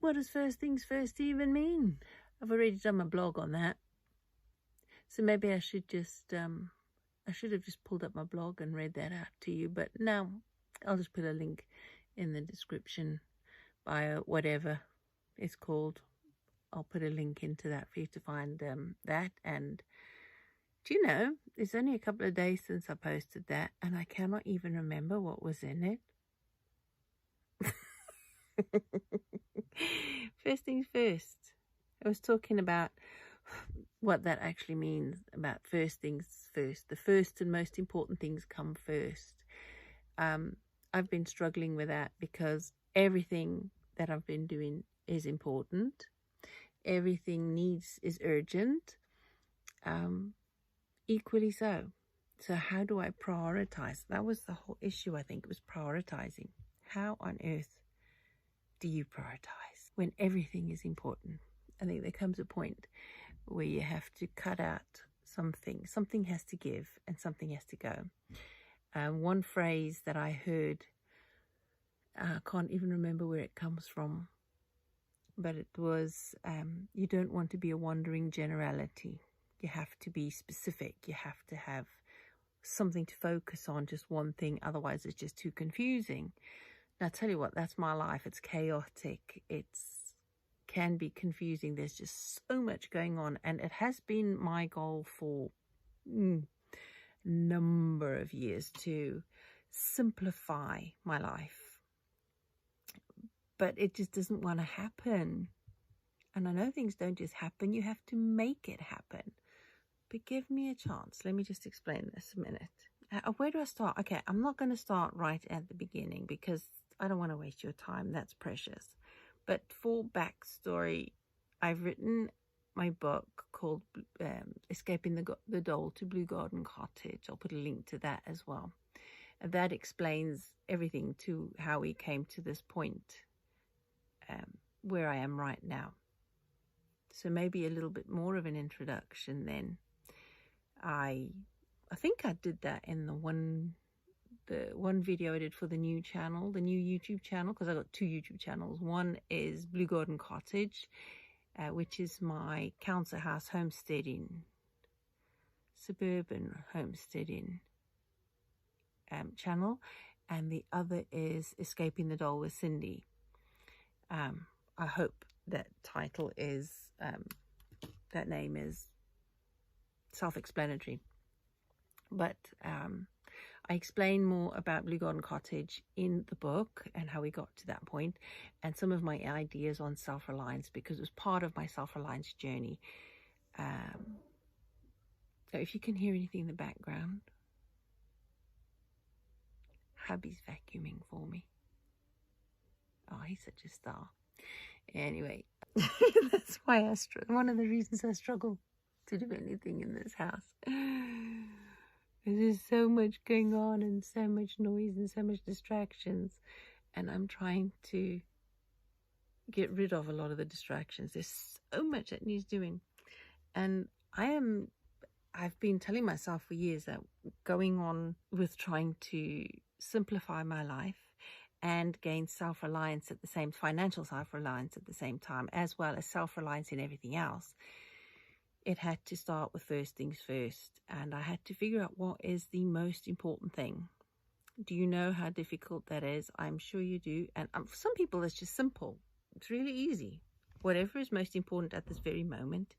what does first things first even mean? I've already done my blog on that. So maybe I should just, I should have just pulled up my blog and read that out to you. But now I'll just put a link in the description, bio, whatever it's called. I'll put a link into that for you to find that. And do you know, it's only a couple of days since I posted that, and I cannot even remember what was in it. First things first. I was talking about what that actually means, about first things first. The first and most important things come first. I've been struggling with that because everything that I've been doing is important. Everything is urgent. Equally so. So how do I prioritize? That was the whole issue, I think. It was prioritizing. How on earth do you prioritize when everything is important? I think there comes a point where you have to cut out something. Something has to give and something has to go. One phrase that I heard, I can't even remember where it comes from, but it was, you don't want to be a wandering generality. You have to be specific. You have to have something to focus on, just one thing. Otherwise, it's just too confusing. Now, I tell you what, that's my life. It's chaotic. Can be confusing. There's just so much going on. And it has been my goal for number of years to simplify my life. But it just doesn't want to happen. And I know things don't just happen. You have to make it happen. But give me a chance. Let me just explain this a minute. Where do I start? Okay, I'm not going to start right at the beginning because I don't want to waste your time. That's precious. But for backstory, I've written my book called Escaping the Dole to Blue Garden Cottage. I'll put a link to that as well. And that explains everything to how we came to this point where I am right now. So maybe a little bit more of an introduction then. I think I did that in the one video I did for the new channel, the new YouTube channel, because I got two YouTube channels. One is Blue Garden Cottage, which is my council house homesteading, suburban homesteading channel, and the other is Escaping the Dole with Cindy. I hope that title is, that name is self-explanatory. But I explain more about Blue Garden Cottage in the book and how we got to that point, and some of my ideas on self-reliance, because it was part of my self-reliance journey. So if you can hear anything in the background, hubby's vacuuming for me. Oh, he's such a star. Anyway, that's why one of the reasons I struggle to do anything in this house. There's so much going on and so much noise and so much distractions, and I'm trying to get rid of a lot of the distractions. There's so much that needs doing, and I've been telling myself for years that going on with trying to simplify my life and gain self-reliance at the same, financial self-reliance at the same time, as well as self-reliance in everything else, it had to start with first things first. And I had to figure out what is the most important thing. Do you know how difficult that is? I'm sure you do. And for some people, it's just simple. It's really easy. Whatever is most important at this very moment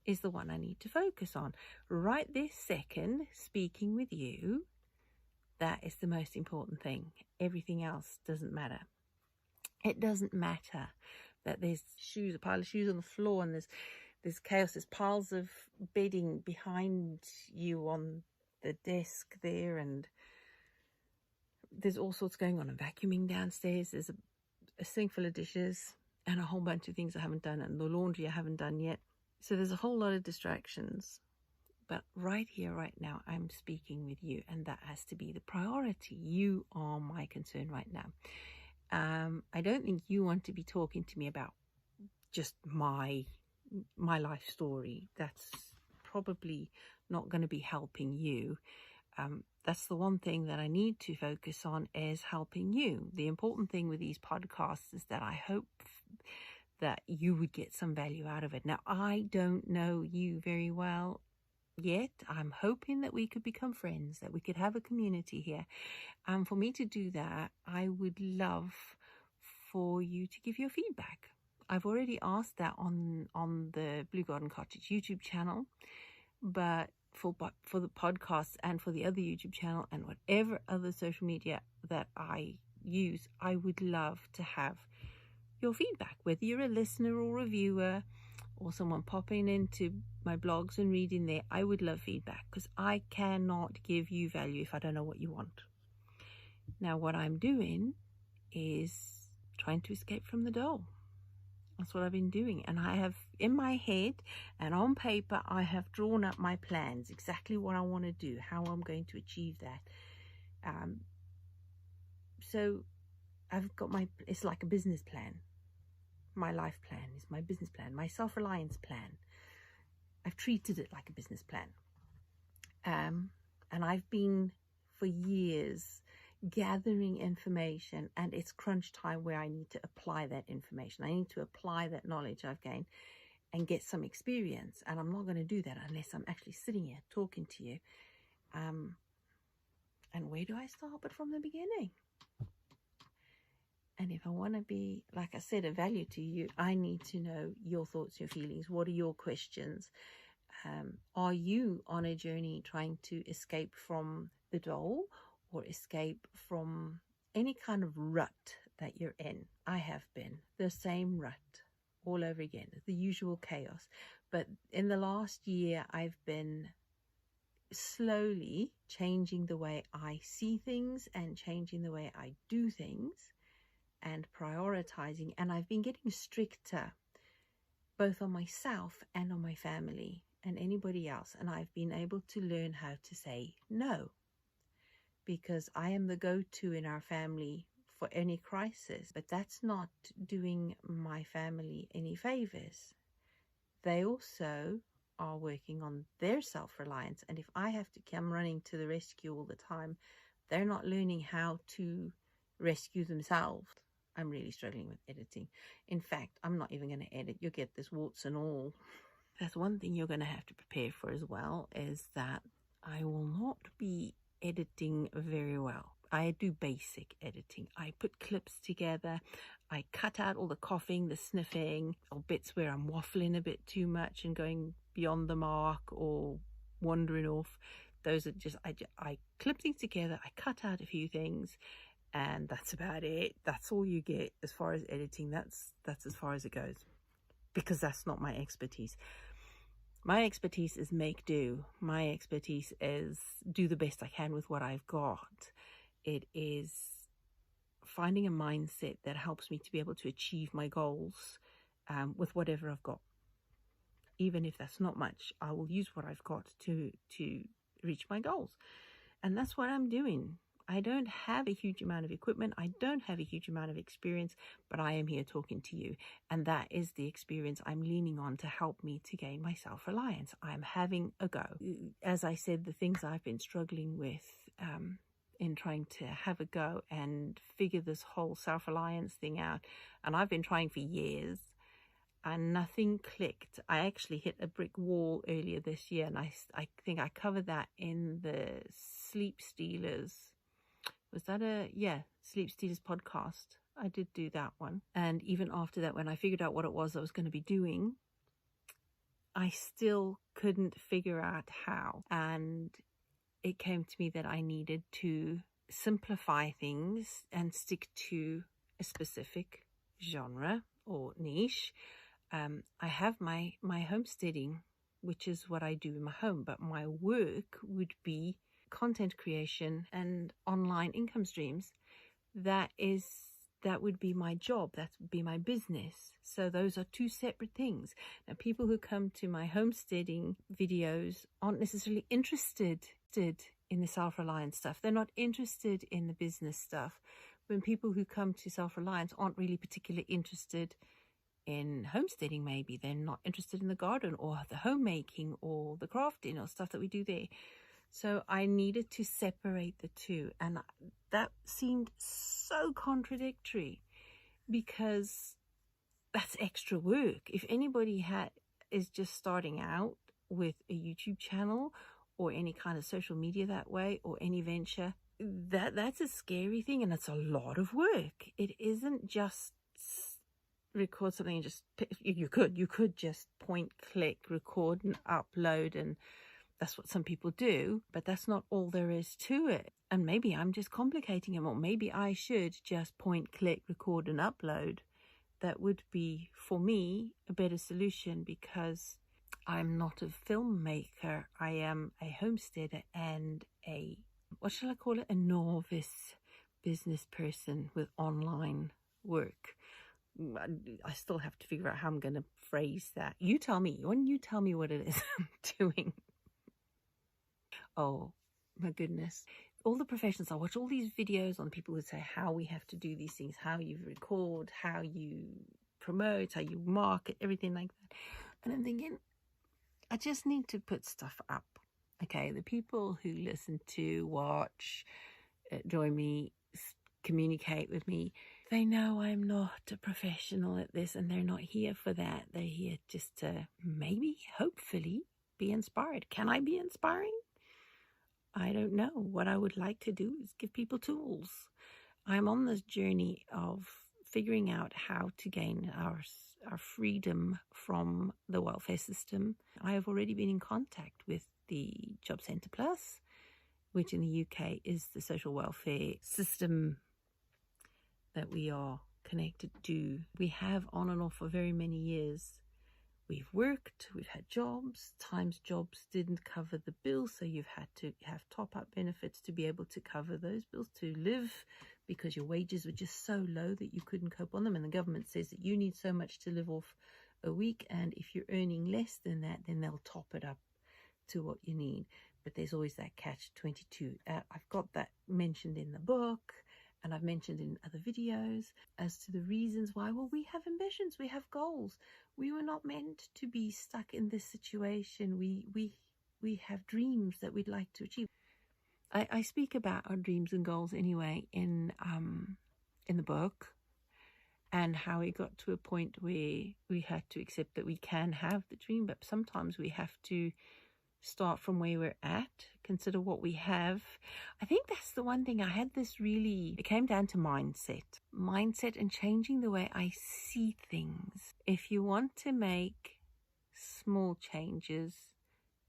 is the one I need to focus on. Right this second, speaking with you, that is the most important thing. Everything else doesn't matter. It doesn't matter that there's a pile of shoes on the floor, and there's chaos, there's piles of bedding behind you on the desk there, and there's all sorts going on. I'm vacuuming downstairs, there's a sink full of dishes and a whole bunch of things I haven't done, and the laundry I haven't done yet. So there's a whole lot of distractions. But right here, right now, I'm speaking with you, and that has to be the priority. You are my concern right now. I don't think you want to be talking to me about just my life story. That's probably not going to be helping you. That's the one thing that I need to focus on, is helping you. The important thing with these podcasts is that I hope that you would get some value out of it. Now, I don't know you very well yet. I'm hoping that we could become friends, that we could have a community here. For me to do that, I would love for you to give your feedback. I've already asked that on the Blue Garden Cottage YouTube channel, but for the podcast and for the other YouTube channel and whatever other social media that I use, I would love to have your feedback, whether you're a listener or reviewer or someone popping into my blogs and reading there. I would love feedback, because I cannot give you value if I don't know what you want. Now, what I'm doing is trying to escape from the dole. That's what I've been doing. And I have, in my head and on paper, I have drawn up my plans, exactly what I want to do, how I'm going to achieve that. So I've got it's like a business plan. My life plan is my business plan, my self-reliance plan. I've treated it like a business plan. And I've been for years gathering information, and it's crunch time where I need to apply that information. I need to apply that knowledge I've gained and get some experience. And I'm not going to do that unless I'm actually sitting here talking to you. And where do I start but from the beginning? And if I want to be, like I said, a value to you, I need to know your thoughts, your feelings. What are your questions? Are you on a journey trying to escape from the dole or escape from any kind of rut that you're in? I have been the same rut all over again, the usual chaos. But in the last year, I've been slowly changing the way I see things and changing the way I do things and prioritizing. And I've been getting stricter, both on myself and on my family and anybody else. And I've been able to learn how to say no, because I am the go-to in our family for any crisis. But that's not doing my family any favors. They also are working on their self-reliance. And if I have to come running to the rescue all the time, they're not learning how to rescue themselves. I'm really struggling with editing. In fact, I'm not even going to edit. You'll get this warts and all. That's one thing you're going to have to prepare for as well, is that I will not be editing very well. I do basic editing. I put clips together. I cut out all the coughing, the sniffing, or bits where I'm waffling a bit too much and going beyond the mark or wandering off. Those are just, I clip things together. I cut out a few things. And that's about it. That's all you get as far as editing. That's as far as it goes, because that's not my expertise. My expertise is make do. My expertise is do the best I can with what I've got. It is finding a mindset that helps me to be able to achieve my goals with whatever I've got. Even if that's not much, I will use what I've got to reach my goals. And that's what I'm doing. I don't have a huge amount of equipment. I don't have a huge amount of experience, but I am here talking to you. And that is the experience I'm leaning on to help me to gain my self-reliance. I'm having a go. As I said, the things I've been struggling with in trying to have a go and figure this whole self-reliance thing out. And I've been trying for years and nothing clicked. I actually hit a brick wall earlier this year. And I think I covered that in the Sleep Stealers. Was that Sleep Stealers podcast? I did do that one. And even after that, when I figured out what it was I was going to be doing, I still couldn't figure out how. And it came to me that I needed to simplify things and stick to a specific genre or niche. I have my homesteading, which is what I do in my home, but my work would be content creation and online income streams. That would be my job. That would be my business. So those are two separate things. Now, people who come to my homesteading videos aren't necessarily interested in the self-reliance stuff. They're not interested in the business stuff. When people who come to self-reliance aren't really particularly interested in homesteading, maybe they're not interested in the garden or the homemaking or the crafting or stuff that we do there. So I needed to separate the two, and that seemed so contradictory, because that's extra work. If anybody is just starting out with a YouTube channel or any kind of social media that way, or any venture, that's a scary thing, and it's a lot of work. It isn't just record something and just, you could just point, click, record and upload, and that's what some people do, but that's not all there is to it. And maybe I'm just complicating it more. Maybe I should just point, click, record and upload. That would be, for me, a better solution, because I'm not a filmmaker. I am a homesteader and what shall I call it? A novice business person with online work. I still have to figure out how I'm going to phrase that. You tell me. When you tell me what it is I'm doing. Oh, my goodness. All the professions, I watch all these videos on people who say how we have to do these things, how you record, how you promote, how you market, everything like that. And I'm thinking, I just need to put stuff up. Okay, the people who listen to, watch, join me, communicate with me, they know I'm not a professional at this, and they're not here for that. They're here just to maybe, hopefully, be inspired. Can I be inspiring? I don't know. What I would like to do is give people tools. I'm on this journey of figuring out how to gain our freedom from the welfare system. I have already been in contact with the Job Centre Plus, which in the UK is the social welfare system that we are connected to. We have on and off for very many years. We've worked, we've had jobs. Times jobs didn't cover the bills, so you've had to have top-up benefits to be able to cover those bills, to live, because your wages were just so low that you couldn't cope on them. And the government says that you need so much to live off a week, and if you're earning less than that, then they'll top it up to what you need. But there's always that catch-22. I've got that mentioned in the book, and I've mentioned in other videos as to the reasons why. Well, we have ambitions, we have goals. We were not meant to be stuck in this situation. We have dreams that we'd like to achieve. I speak about our dreams and goals anyway in the book, and how we got to a point where we had to accept that we can have the dream, but sometimes we have to start from where we're at, consider what we have. I think that's the one thing I had it came down to mindset and changing the way I see things. If you want to make small changes,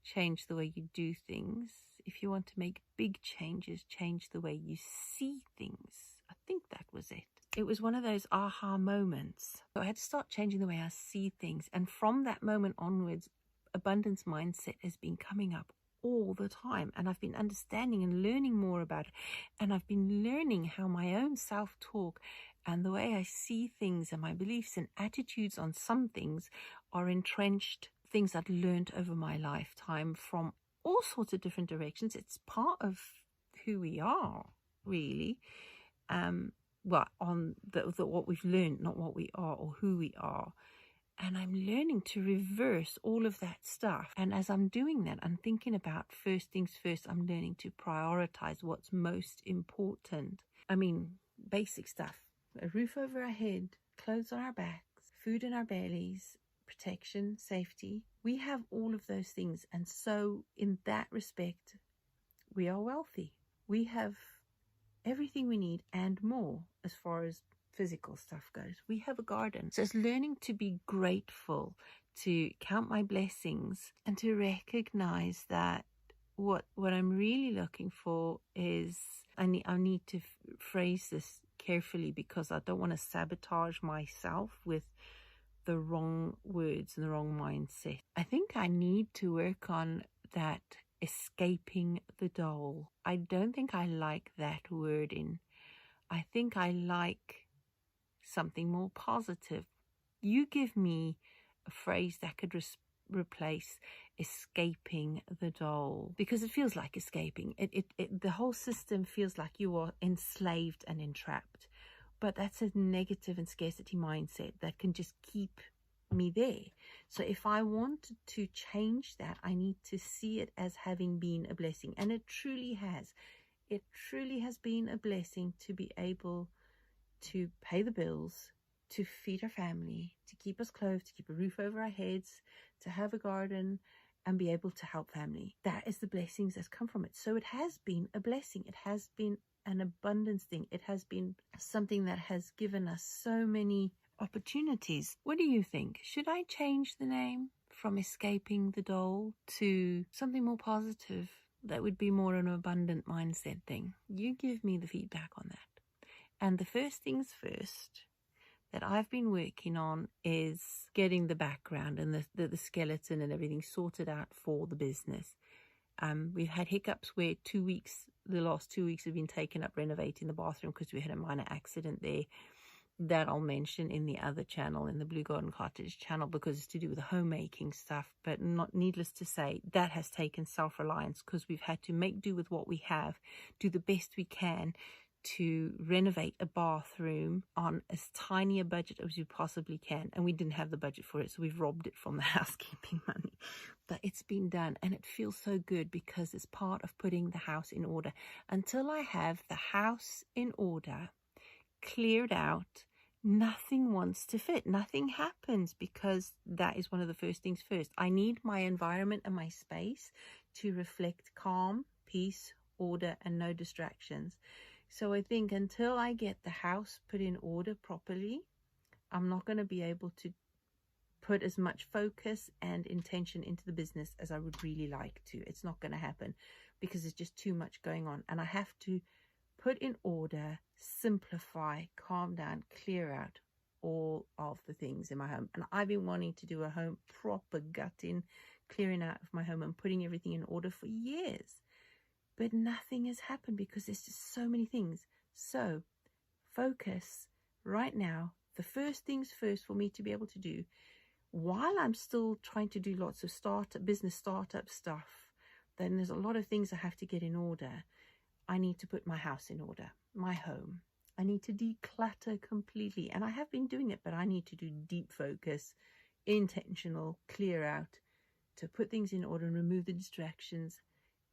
change the way you do things. If you want to make big changes, change the way you see things. I think that was it. It was one of those aha moments. So I had to start changing the way I see things. And from that moment onwards, abundance mindset has been coming up all the time, and I've been understanding and learning more about it, and I've been learning how my own self-talk and the way I see things and my beliefs and attitudes on some things are entrenched things I've learned over my lifetime from all sorts of different directions. It's part of who we are, really. Well, on what we've learned, not what we are or who we are. And I'm learning to reverse all of that stuff. And as I'm doing that, I'm thinking about first things first. I'm learning to prioritize what's most important. I mean, basic stuff. A roof over our head, clothes on our backs, food in our bellies, protection, safety. We have all of those things. And so in that respect, we are wealthy. We have everything we need and more as far as physical stuff goes. We have a garden. So it's learning to be grateful, to count my blessings, and to recognize that what I'm really looking for is, I need to phrase this carefully, because I don't want to sabotage myself with the wrong words and the wrong mindset. I think I need to work on that escaping the dole. I don't think I like that wording. I think I like something more positive. You give me a phrase that could replace escaping the dole, because it feels like escaping. The whole system feels like you are enslaved and entrapped. But that's a negative and scarcity mindset that can just keep me there. So if I want to change that, I need to see it as having been a blessing. And it truly has. It truly has been a blessing to be able to pay the bills, to feed our family, to keep us clothed, to keep a roof over our heads, to have a garden, and be able to help family. That is the blessings that come from it. So it has been a blessing. It has been an abundance thing. It has been something that has given us so many opportunities. What do you think? Should I change the name from Escaping the Dole to something more positive that would be more an abundant mindset thing? You give me the feedback on that. And the first things first that I've been working on is getting the background and the skeleton and everything sorted out for the business. We've had hiccups where the last 2 weeks have been taken up renovating the bathroom because we had a minor accident there. That I'll mention in the other channel, in the Blue Garden Cottage channel, because it's to do with the homemaking stuff. But not needless to say, that has taken self-reliance, because we've had to make do with what we have, do the best we can to renovate a bathroom on as tiny a budget as we possibly can. And we didn't have the budget for it, so we've robbed it from the housekeeping money. But it's been done, and it feels so good because it's part of putting the house in order. Until I have the house in order, cleared out, nothing wants to fit. Nothing happens, because that is one of the first things first. I need my environment and my space to reflect calm, peace, order, and no distractions. So I think until I get the house put in order properly, I'm not going to be able to put as much focus and intention into the business as I would really like to. It's not going to happen because there's just too much going on, and I have to put in order, simplify, calm down, clear out all of the things in my home. And I've been wanting to do a home proper gutting, clearing out of my home and putting everything in order for years. But nothing has happened because there's just so many things. So focus right now. The first things first for me to be able to do, while I'm still trying to do lots of business startup stuff, then there's a lot of things I have to get in order. I need to put my house in order, my home. I need to declutter completely. And I have been doing it, but I need to do deep focus, intentional, clear out, to put things in order and remove the distractions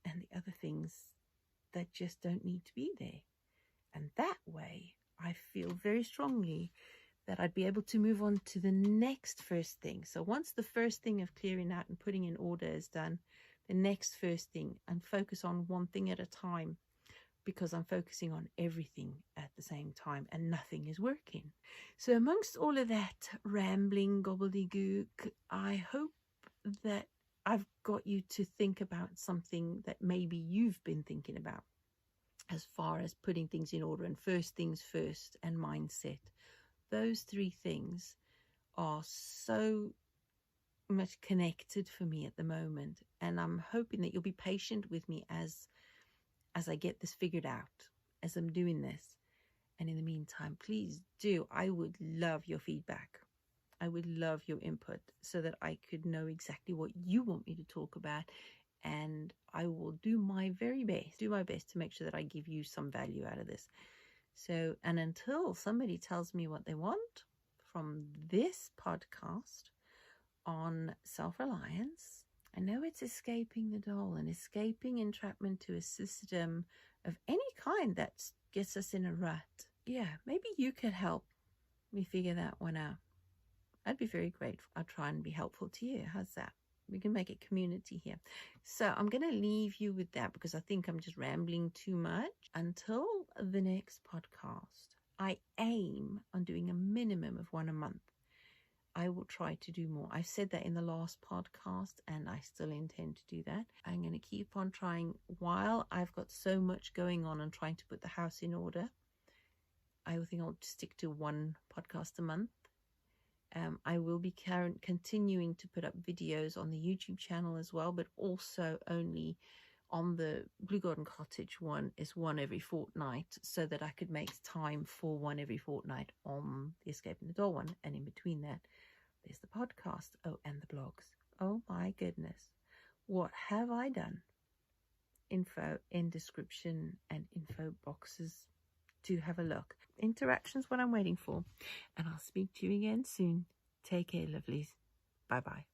and the other things that just don't need to be there. And that way, I feel very strongly that I'd be able to move on to the next first thing. So once the first thing of clearing out and putting in order is done, the next first thing, and focus on one thing at a time, because I'm focusing on everything at the same time and nothing is working. So amongst all of that rambling gobbledygook, I hope that I've got you to think about something that maybe you've been thinking about as far as putting things in order and first things first and mindset. Those three things are so much connected for me at the moment, and I'm hoping that you'll be patient with me as I get this figured out, as I'm doing this. And in the meantime, please do, I would love your feedback. I would love your input so that I could know exactly what you want me to talk about. And I will do my very best, to make sure that I give you some value out of this. So, and until somebody tells me what they want from this podcast on self-reliance, I know it's escaping the dole and escaping entrapment to a system of any kind that gets us in a rut. Yeah, maybe you could help me figure that one out. I'd be very grateful. I'll try and be helpful to you. How's that? We can make a community here. So I'm going to leave you with that because I think I'm just rambling too much. Until the next podcast, I aim on doing a minimum of one a month. I will try to do more. I said that in the last podcast, and I still intend to do that. I'm going to keep on trying while I've got so much going on and trying to put the house in order. I think I'll stick to one podcast a month. I will be continuing to put up videos on the YouTube channel as well, but also only on the Blue Garden Cottage one is one every fortnight, so that I could make time for one every fortnight on the Escaping the Dole one. And in between that, there's the podcast. Oh, and the blogs. Oh my goodness. What have I done? Info in description and info boxes. Do have a look. Interactions what I'm waiting for. And I'll speak to you again soon. Take care, lovelies. Bye-bye.